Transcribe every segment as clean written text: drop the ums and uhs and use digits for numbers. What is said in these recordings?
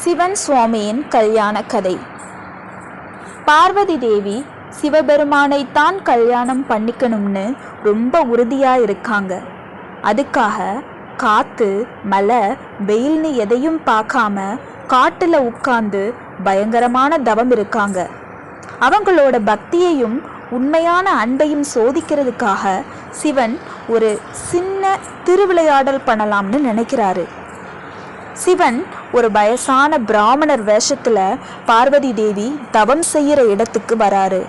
சிவன் சுவாமியின் கல்யாண கதை. பார்வதி தேவி சிவபெருமானைத்தான் கல்யாணம் பண்ணிக்கணும்னு ரொம்ப உறுதியாக இருக்காங்க. அதுக்காக காற்று மழை வெயில்னு எதையும் பார்க்காம காட்டில் உட்கார்ந்து பயங்கரமான தவம் இருக்காங்க. அவங்களோட பக்தியையும் உண்மையான அன்பையும் சோதிக்கிறதுக்காக சிவன் ஒரு சின்ன திருவிளையாடல் பண்ணலாம்னு நினைக்கிறாரு. சிவன் ஒரு வயசான பிராமணர் வேஷத்துல பார்வதி தேவி தவம் செய்யற இடத்துக்கு வராரு.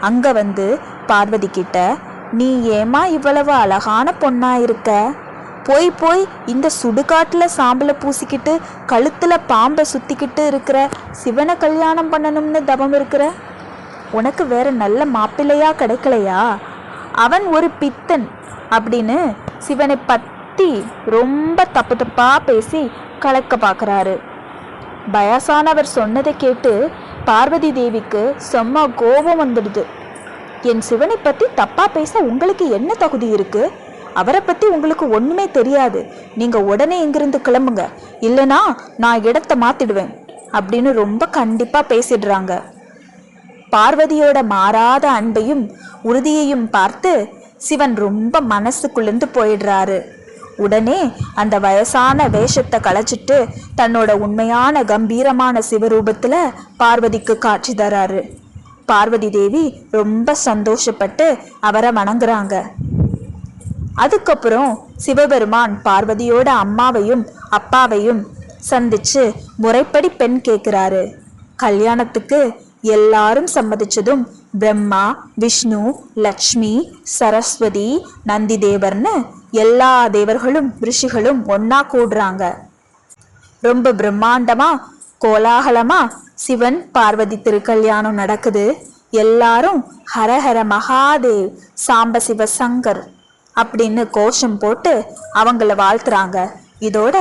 அங்க வந்து பார்வதி கிட்ட, நீ ஏமா இவ்வளவு அழகான பொண்ணா இருக்க? போய் போய் இந்த சுடுகாட்டுல சாம்பலை பூசிக்கிட்டு கழுத்துல பாம்பை சுத்திக்கிட்டு இருக்கிற சிவனை கல்யாணம் பண்ணணும்னு தவம் இருக்கிற? உனக்கு வேற நல்ல மாப்பிள்ளையா கிடைக்கலையா? அவன் ஒரு பித்தன் அப்படின்னு சிவனை பத்தி ரொம்ப தப்பு தப்பா பேசி கலக்க பார்க்குறாரு. வயசானவர் சொன்னதை கேட்டு பார்வதி தேவிக்கு செம்ம கோபம் வந்துடுது. என் சிவனை பற்றி தப்பாக பேச உங்களுக்கு என்ன தகுதி இருக்கு? அவரை பற்றி உங்களுக்கு ஒன்றுமே தெரியாது. நீங்கள் உடனே இங்கிருந்து கிளம்புங்க, இல்லைனா நான் இடத்தை மாற்றிடுவேன் அப்படின்னு ரொம்ப கண்டிப்பாக பேசிடுறாங்க. பார்வதியோட மாறாத அன்பையும் உறுதியையும் பார்த்து சிவன் ரொம்ப மனசுக்குள்ளேருந்து போயிடுறாரு. உடனே அந்த வயசான வேஷத்தை களைச்சிட்டு தன்னோட உண்மையான கம்பீரமான சிவரூபத்துல பார்வதிக்கு காட்சி தராரு. பார்வதி தேவி ரொம்ப சந்தோஷப்பட்டு அவரை வணங்குறாங்க. அதுக்கப்புறம் சிவபெருமான் பார்வதியோட அம்மாவையும் அப்பாவையும் சந்திச்சு முறைப்படி பெண் கேட்கிறாரு. கல்யாணத்துக்கு எல்லாரும் சம்மதிச்சதும் பிரம்மா, விஷ்ணு, லக்ஷ்மி, சரஸ்வதி, நந்தி தேவர்னு எல்லா தேவர்களும் ரிஷிகளும் ஒன்னா கூடுறாங்க. ரொம்ப பிரம்மாண்டமா கோலாகலமா சிவன் பார்வதி திருக்கல்யாணம் நடக்குது. எல்லாரும் ஹரஹர மகாதேவ் சாம்ப சிவ சங்கர் அப்படின்னு கோஷம் போட்டு அவங்கள வாழ்த்துறாங்க. இதோட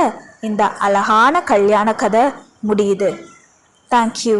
இந்த அழகான கல்யாண கதை முடியுது. தேங்க்யூ.